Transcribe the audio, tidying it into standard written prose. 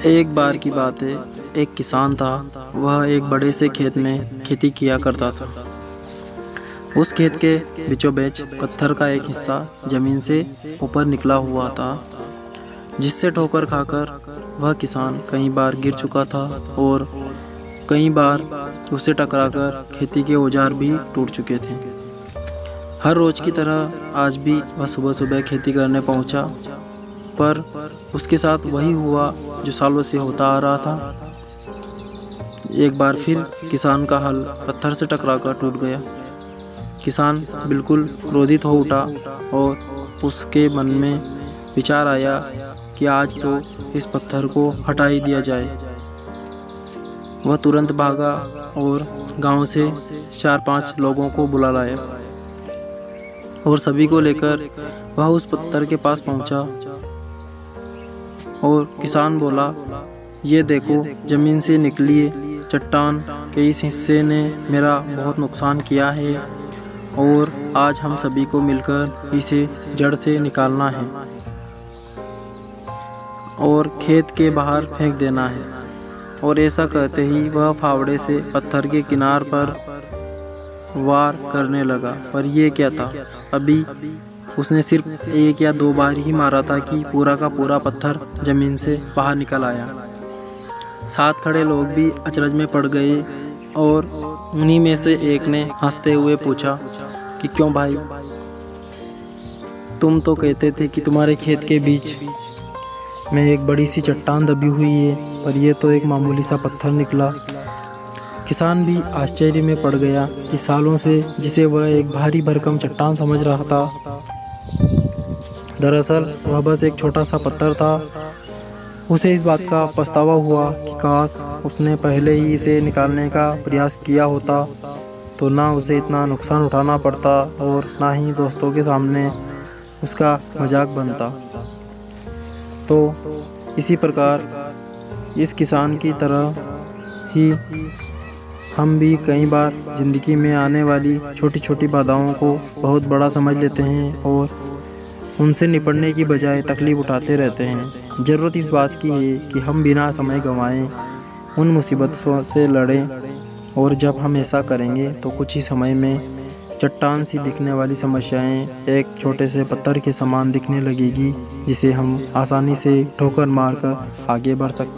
एक बार की बात है, एक किसान था। वह एक बड़े से खेत में खेती किया करता था। उस खेत के बीचों बीच पत्थर का एक हिस्सा जमीन से ऊपर निकला हुआ था, जिससे ठोकर खाकर वह किसान कई बार गिर चुका था और कई बार उससे टकराकर खेती के औजार भी टूट चुके थे। हर रोज की तरह आज भी वह सुबह सुबह खेती करने पहुंचा, पर उसके साथ वही हुआ जो सालों से होता आ रहा था। एक बार फिर किसान का हल पत्थर से टकराकर टूट गया। किसान बिल्कुल क्रोधित हो उठा और उसके मन में विचार आया कि आज तो इस पत्थर को हटा ही दिया जाए। वह तुरंत भागा और गांव से 4-5 लोगों को बुला लाया और सभी को लेकर वह उस पत्थर के पास पहुंचा और किसान बोला, ये देखो, जमीन से निकली चट्टान के इस हिस्से ने मेरा बहुत नुकसान किया है और आज हम सभी को मिलकर इसे जड़ से निकालना है और खेत के बाहर फेंक देना है। और ऐसा कहते ही वह फावड़े से पत्थर के किनार पर वार करने लगा। पर यह क्या था, अभी उसने सिर्फ 1 या 2 बार ही मारा था कि पूरा का पूरा पत्थर जमीन से बाहर निकल आया। साथ खड़े लोग भी अचरज में पड़ गए और उन्हीं में से एक ने हंसते हुए पूछा कि क्यों भाई, तुम तो कहते थे कि तुम्हारे खेत के बीच में एक बड़ी सी चट्टान दबी हुई है, पर यह तो एक मामूली सा पत्थर निकला। किसान भी आश्चर्य में पड़ गया कि सालों से जिसे वह एक भारी भरकम चट्टान समझ रहा था, दरअसल वह बस एक छोटा सा पत्थर था। उसे इस बात का पछतावा हुआ कि काश उसने पहले ही इसे निकालने का प्रयास किया होता तो ना उसे इतना नुकसान उठाना पड़ता और ना ही दोस्तों के सामने उसका मजाक बनता। तो इसी प्रकार इस किसान की तरह ही हम भी कई बार ज़िंदगी में आने वाली छोटी छोटी बाधाओं को बहुत बड़ा समझ लेते हैं और उनसे निपटने की बजाय तकलीफ़ उठाते रहते हैं। ज़रूरत इस बात की है कि हम बिना समय गंवाएं उन मुसीबतों से लड़ें, और जब हम ऐसा करेंगे तो कुछ ही समय में चट्टान सी दिखने वाली समस्याएं एक छोटे से पत्थर के समान दिखने लगेगी, जिसे हम आसानी से ठोकर मारकर आगे बढ़ सकते हैं।